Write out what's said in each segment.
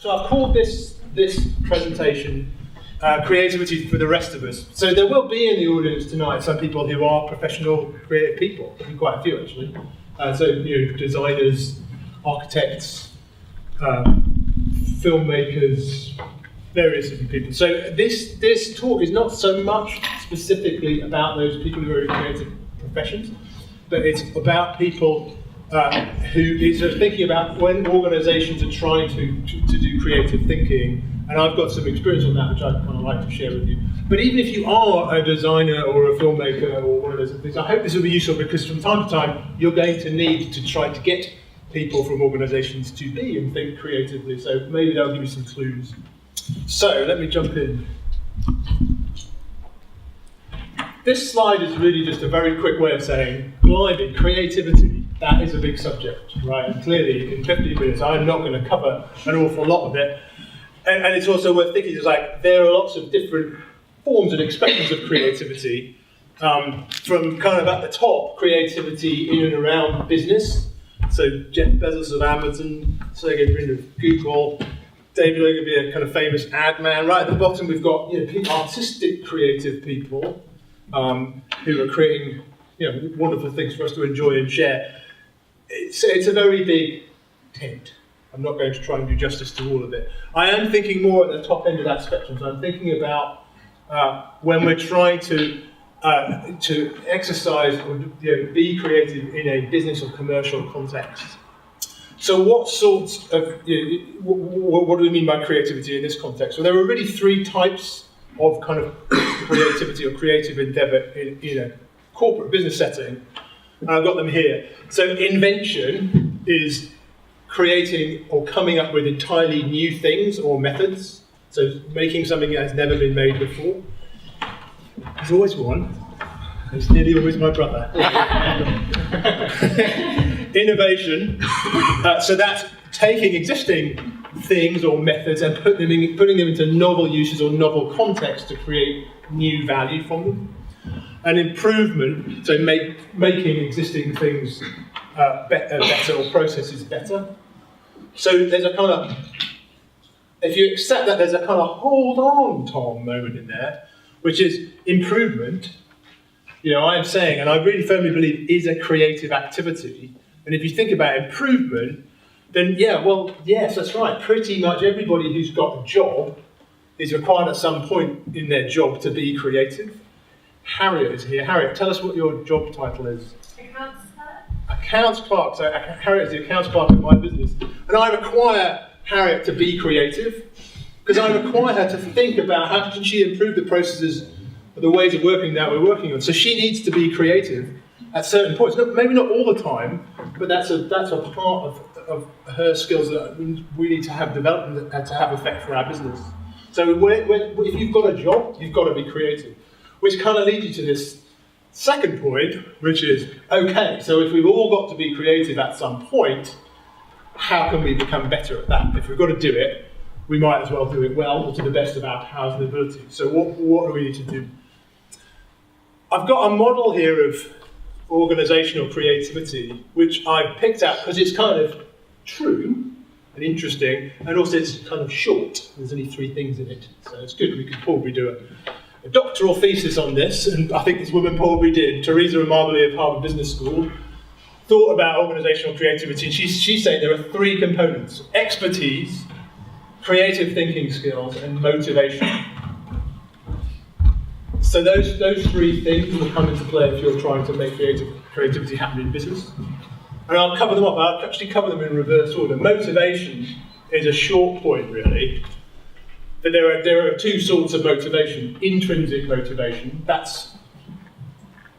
So I've called this presentation Creativity for the Rest of Us. So there will be in the audience tonight some people who are professional creative people. There'll be quite a few actually. Designers, architects, filmmakers, various different people. So this talk is not so much specifically about those people who are in creative professions, but it's about people who are thinking about when organisations are trying to do creative thinking, and I've got some experience on that which I'd kind of like to share with you. But even if you are a designer or a filmmaker or one of those things, I hope this will be useful because from time to time you're going to need to try to get people from organisations to be and think creatively, so maybe that'll give you some clues. So let me jump in. This slide is really just a very quick way of saying, blimey, creativity, that is a big subject, right? And clearly, in 15 minutes, I'm not going to cover an awful lot of it. And it's also worth thinking, it's like, there are lots of different forms and expressions of creativity, from kind of at the top, creativity in and around business. So Jeff Bezos of Amazon, Sergey Brin of Google, David Ogilvy, a kind of famous ad man. Right at the bottom, we've got artistic, creative people who are creating wonderful things for us to enjoy and share. It's a very big tent. I'm not going to try and do justice to all of it. I am thinking more at the top end of that spectrum. So I'm thinking about when we're trying to exercise or be creative in a business or commercial context. So what sorts of, what do we mean by creativity in this context? Well, there are really three types of kind of creativity or creative endeavour in a corporate business setting. And I've got them here. So invention is creating or coming up with entirely new things or methods. So making something that has never been made before. There's always one. It's nearly always my brother. Innovation. So that's taking existing things or methods and putting them into novel uses or novel contexts to create new value from them. And improvement, so making existing things better or processes better. So there's a kind of, if you accept that, there's a kind of hold on, Tom moment in there, which is improvement. I'm saying, and I really firmly believe, is a creative activity. And if you think about improvement, then yes, that's right. Pretty much everybody who's got a job is required at some point in their job to be creative. Harriet is here. Harriet, tell us what your job title is. Accounts clerk. Accounts clerk. So Harriet is the accounts clerk in my business. And I require Harriet to be creative because I require her to think about how can she improve the processes, the ways of working that we're working on. So she needs to be creative at certain points. Maybe not all the time, but that's a part of her skills that we need to have developed to have effect for our business. So if you've got a job, you've got to be creative. Which kind of leads you to this second point, which is, okay, so if we've all got to be creative at some point, how can we become better at that? If we've got to do it, we might as well do it well or to the best of our powers and abilities. So what do we need to do? I've got a model here of organisational creativity, which I've picked out because it's kind of true and interesting, and also it's kind of short. There's only 3 things in it, so it's good. We could probably do a doctoral thesis on this, and I think this woman probably did. Teresa Amabile of Harvard Business School thought about organisational creativity, and she's saying there are 3 components: expertise, creative thinking skills, and motivation. So those 3 things will come into play if you're trying to make creativity happen in business. And I'll cover them up. I'll actually cover them in reverse order. Motivation is a short point, really. But there are 2 sorts of motivation. Intrinsic motivation, that's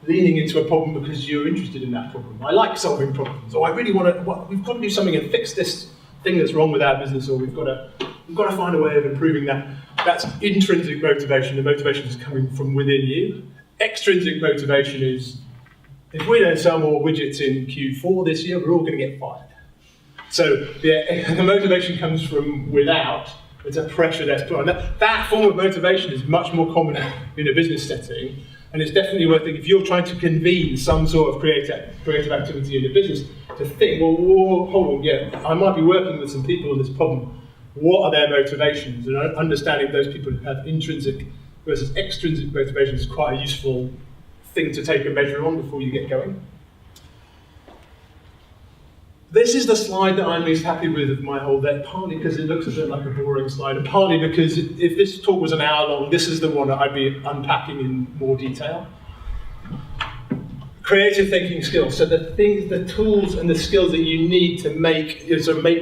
leaning into a problem because you're interested in that problem. I like solving problems, or I really we've got to do something and fix this thing that's wrong with our business, or we've got to find a way of improving that. That's intrinsic motivation. The motivation is coming from within you. Extrinsic motivation is, if we don't sell more widgets in Q4 this year, we're all going to get fired. So the motivation comes from without. It's a pressure that's put on. That form of motivation is much more common in a business setting, and it's definitely worth it if you're trying to convene some sort of creative activity in a business to think, well, hold on, I might be working with some people on this problem, what are their motivations, and understanding those people who have intrinsic versus extrinsic motivations is quite a useful thing to take a measure on before you get going. This is the slide that I'm least happy with of my whole deck, partly because it looks a bit like a boring slide, and partly because if this talk was an hour long, this is the one that I'd be unpacking in more detail. Creative thinking skills, so the tools and the skills that you need to make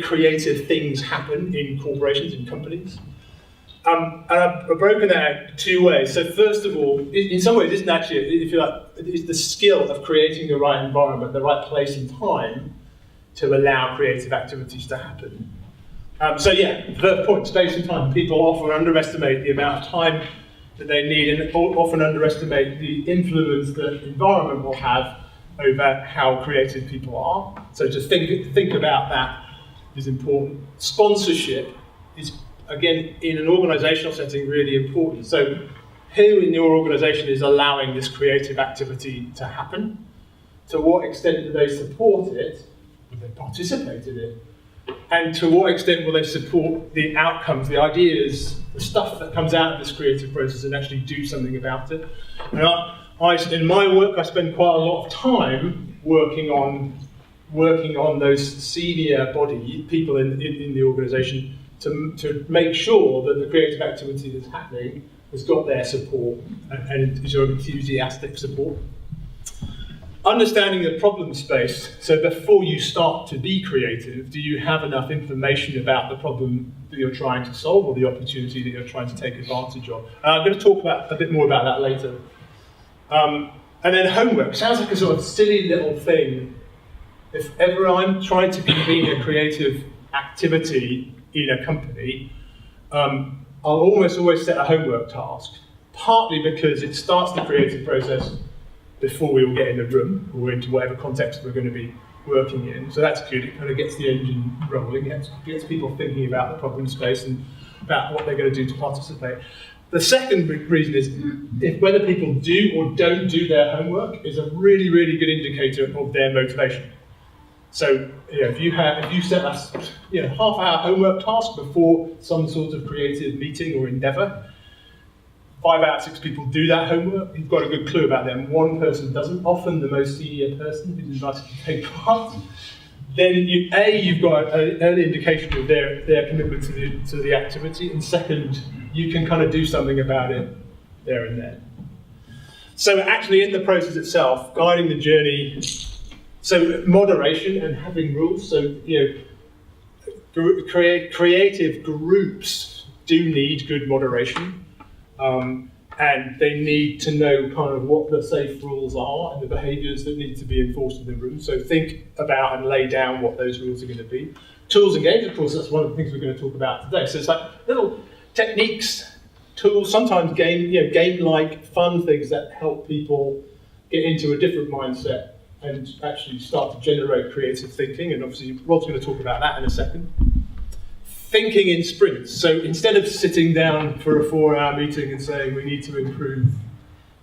creative things happen in corporations, in companies. And I've broken that out two ways. So first of all, in some ways, isn't actually, if you like, it's the skill of creating the right environment, the right place and time to allow creative activities to happen. So yeah, the point, space and time. People often underestimate the amount of time that they need, and often underestimate the influence that environment will have over how creative people are. So to think about that is important. Sponsorship is, again, in an organizational setting, really important. So who in your organization is allowing this creative activity to happen? To what extent do they support it? Will they participate in it? And to what extent will they support the outcomes, the ideas, the stuff that comes out of this creative process and actually do something about it? And in my work, I spend quite a lot of time working on those senior body, people in the organization, to make sure that the creative activity that's happening has got their support and is enthusiastic support. Understanding the problem space, so before you start to be creative, do you have enough information about the problem that you're trying to solve or the opportunity that you're trying to take advantage of? I'm going to talk a bit more about that later. And then homework. Sounds like a sort of silly little thing. If ever I'm trying to convene a creative activity in a company, I'll almost always set a homework task, partly because it starts the creative process before we all get in the room or into whatever context we're going to be working in. So that's good. It kind of gets the engine rolling, gets people thinking about the problem space and about what they're going to do to participate. The second reason is whether people do or don't do their homework is a really, really good indicator of their motivation. So if you set a half-hour homework task before some sort of creative meeting or endeavour, 5 out of 6 people do that homework, you've got a good clue about them. One person doesn't, often the most senior person who's invited to take part. Then you've got an early indication of their commitment to the activity, and second, you can kind of do something about it there and then. So actually in the process itself, guiding the journey, so moderation and having rules, so creative groups do need good moderation. And they need to know kind of what the safe rules are and the behaviours that need to be enforced in the room. So think about and lay down what those rules are going to be. Tools and games, of course, that's one of the things we're going to talk about today. So it's like little techniques, tools, sometimes game-like fun things that help people get into a different mindset and actually start to generate creative thinking. And obviously, Rod's going to talk about that in a second. Thinking in sprints. So instead of sitting down for a 4-hour meeting and saying we need to improve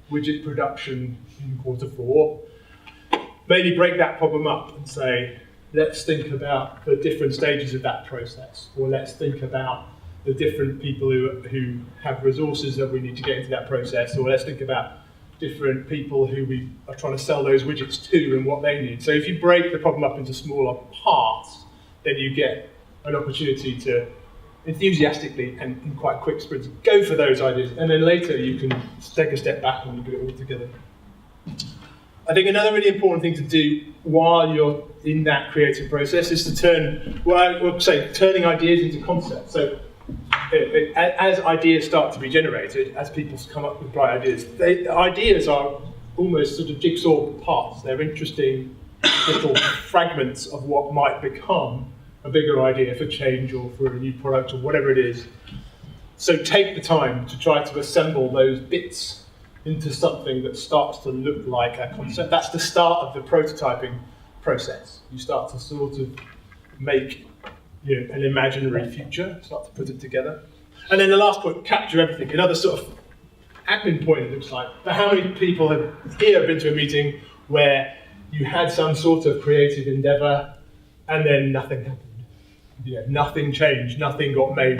widget production in Q4, maybe break that problem up and say, let's think about the different stages of that process, or let's think about the different people who have resources that we need to get into that process, or let's think about different people who we are trying to sell those widgets to and what they need. So if you break the problem up into smaller parts, then you get an opportunity to enthusiastically and in quite quick sprints go for those ideas, and then later you can take a step back and look at it all together. I think another really important thing to do while you're in that creative process is to turning ideas into concepts. So as ideas start to be generated, as people come up with bright ideas, ideas are almost sort of jigsaw parts. They're interesting little fragments of what might become a bigger idea for change or for a new product or whatever it is. So take the time to try to assemble those bits into something that starts to look like a concept. That's the start of the prototyping process. You start to sort of make an imaginary future, start to put it together. And then the last point, capture everything. Another sort of admin point, it looks like. But how many people have been to a meeting where you had some sort of creative endeavour and then nothing happened? nothing changed, nothing got made,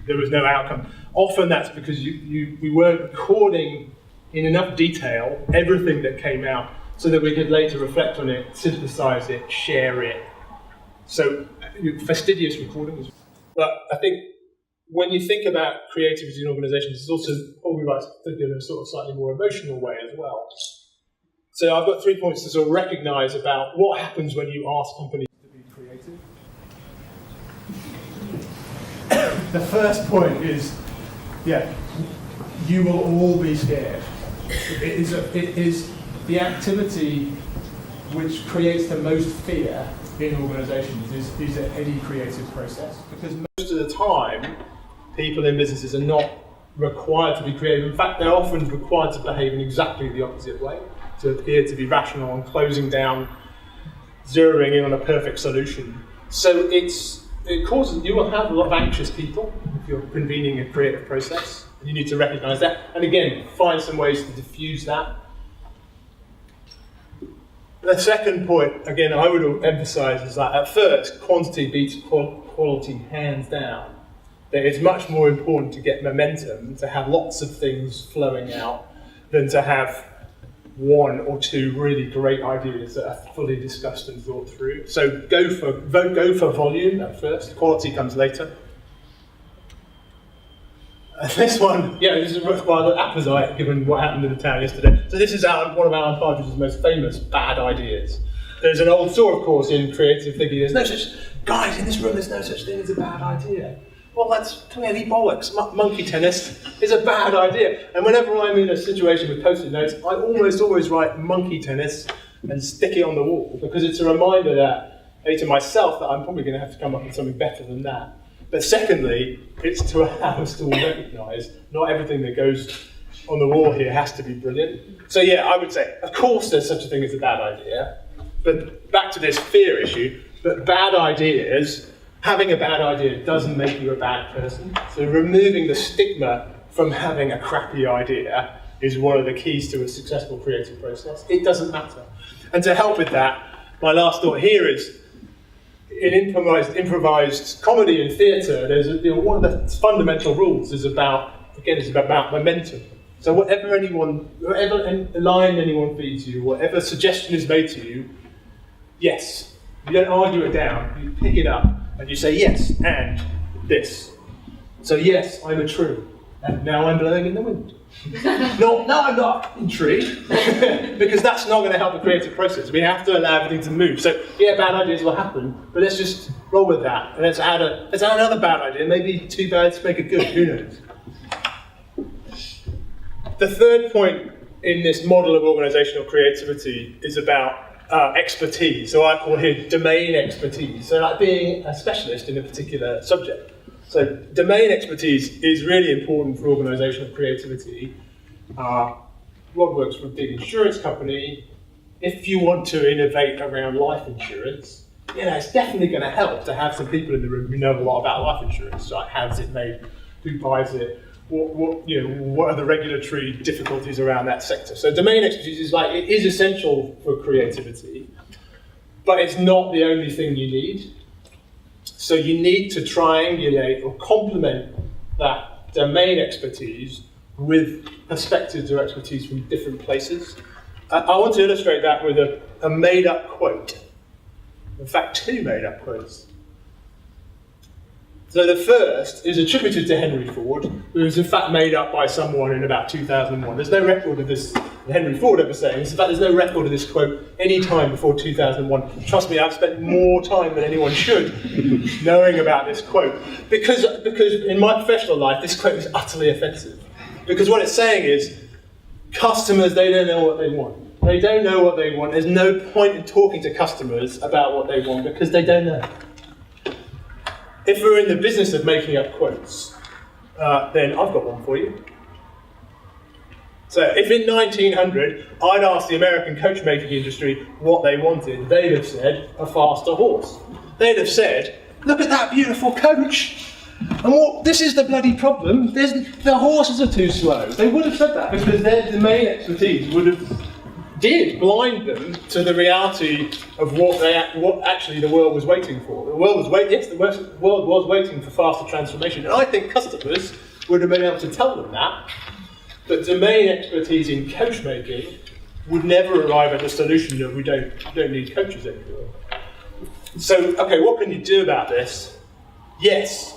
there was no outcome. Often that's because we weren't recording in enough detail everything that came out so that we could later reflect on it, synthesize it, share it. So fastidious recording. But I think when you think about creativity in organizations, it's also probably right to think in a sort of slightly more emotional way as well. So I've got 3 points to sort of recognize about what happens when you ask companies to be creative. The first point is, you will all be scared. It is the activity which creates the most fear in organizations is any creative process. Because most of the time, people in businesses are not required to be creative. In fact, they're often required to behave in exactly the opposite way, to appear to be rational and closing down, zeroing in on a perfect solution. So you will have a lot of anxious people if you're convening a creative process. You need to recognize that. And again, find some ways to diffuse that. The second point, again, I would emphasize is that at first, quantity beats quality hands down. That it's much more important to get momentum, to have lots of things flowing out, than to have one or two really great ideas that are fully discussed and thought through. So go for volume at first, quality comes later. This one, this is rather apposite given what happened in the town yesterday. So this is one of Alan Partridge's most famous bad ideas. There's an old saw, of course, in creative thinking. Guys, in this room, there's no such thing as a bad idea. Well, that's clearly bollocks. Monkey tennis is a bad idea. And whenever I'm in a situation with post-it notes, I almost always write monkey tennis and stick it on the wall, because it's a reminder to myself that I'm probably going to have to come up with something better than that. But secondly, it's to allow us to all recognise not everything that goes on the wall here has to be brilliant. So I would say, of course there's such a thing as a bad idea. But back to this fear issue, but having a bad idea doesn't make you a bad person. So removing the stigma from having a crappy idea is one of the keys to a successful creative process. It doesn't matter. And to help with that, my last thought here is, in improvised comedy and theatre, there's one of the fundamental rules is about momentum. So whatever line anyone feeds you, whatever suggestion is made to you, yes, you don't argue it down, you pick it up and you say yes, and this. So yes, I'm a tree, and now I'm blowing in the wind. No, I'm not intrigued, because that's not going to help the creative process. We have to allow everything to move. So bad ideas will happen, but let's just roll with that, and let's add another bad idea. Maybe two bads make a good. Who knows? The third point in this model of organizational creativity is about expertise. So I call here domain expertise. So like being a specialist in a particular subject. So domain expertise is really important for organizational creativity. Rod works for a big insurance company. If you want to innovate around life insurance, it's definitely going to help to have some people in the room who know a lot about life insurance. Like, how's it made? Who buys it? What are the regulatory difficulties around that sector? So domain expertise is essential for creativity, but it's not the only thing you need. So you need to triangulate or complement that domain expertise with perspectives or expertise from different places. I want to illustrate that with a made-up quote. In fact, two made-up quotes. So the first is attributed to Henry Ford, who was in fact made up by someone in about 2001. There's no record of this Henry Ford ever saying this. In fact, there's no record of this quote any time before 2001. Trust me, I've spent more time than anyone should knowing about this quote. Because in my professional life, this quote is utterly offensive. Because what it's saying is, customers, they don't know what they want. They don't know what they want. There's no point in talking to customers about what they want because they don't know. If we're in the business of making up quotes, then I've got one for you. So if in 1900 I'd asked the American coach-making industry what they wanted, they'd have said, a faster horse. They'd have said, look at that beautiful coach. And this is the bloody problem. The horses are too slow. They would have said that because their domain expertise would have did blind them to the reality of what actually the world was waiting for. The world was waiting for faster transformation, and I think customers would have been able to tell them that, but domain expertise in coach making would never arrive at the solution of we don't need coaches anymore. So, okay, what can you do about this? Yes,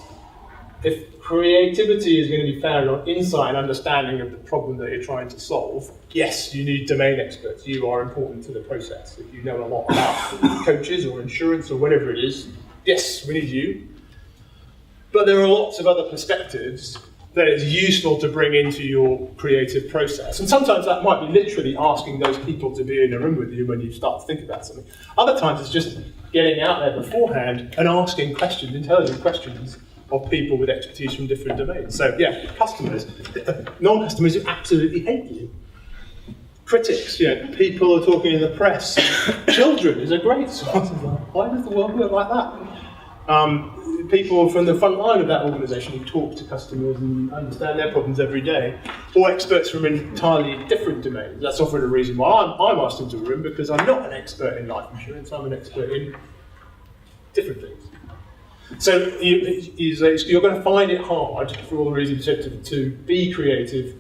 if creativity is going to be founded on insight and understanding of the problem that you're trying to solve, yes, you need domain experts. You are important to the process. If you know a lot about coaches or insurance or whatever it is, yes, we need you. But there are lots of other perspectives that is useful to bring into your creative process. And sometimes that might be literally asking those people to be in a room with you when you start to think about something. Other times it's just getting out there beforehand and asking questions, intelligent questions, of people with expertise from different domains. So yeah, customers, non-customers who absolutely hate you. Critics, people are talking in the press. Children is a great source of like, why does the world work like that? People from the front line of that organisation who talk to customers and understand their problems every day, or experts from entirely different domains. That's often a reason why I'm asked into a room, because I'm not an expert in life insurance, I'm an expert in different things. So you're going to find it hard, for all the reasons you said, to be creative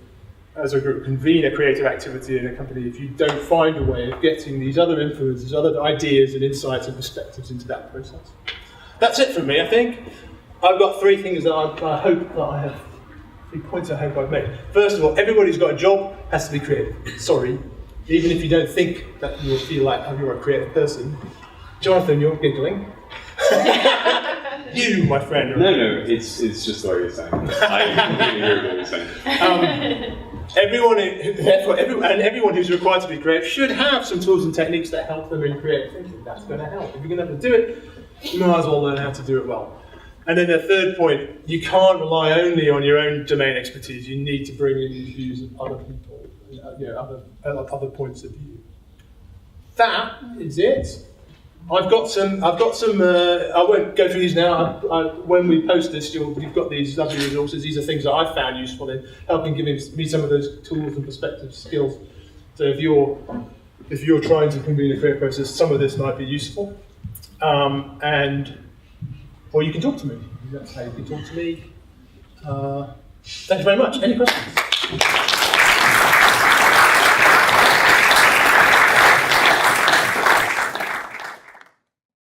as a group, convene a creative activity in a company if you don't find a way of getting these other influences, other ideas and insights and perspectives into that process. That's it from me, I think. I've got 3 things that I hope that I have, 3 points I hope I've made. First of all, everybody who's got a job has to be creative. Sorry, even if you don't think that you'll feel like you're a creative person. Jonathan, you're giggling. You, my friend. No, it's just what you're saying. I completely hear what you're saying. Everyone who's required to be creative should have some tools and techniques that help them in creative thinking. That's going to help. If you're going to have to do it, you might as well learn how to do it well. And then the third point, you can't rely only on your own domain expertise. You need to bring in the views of other people, other points of view. That is it. I've got some. I won't go through these now. When we post this, you've got these lovely resources. These are things that I've found useful in helping give me some of those tools and perspectives, skills. So if you're trying to convene a creative process, some of this might be useful. Or you can talk to me. That's how you can talk to me. Thank you very much. Any questions?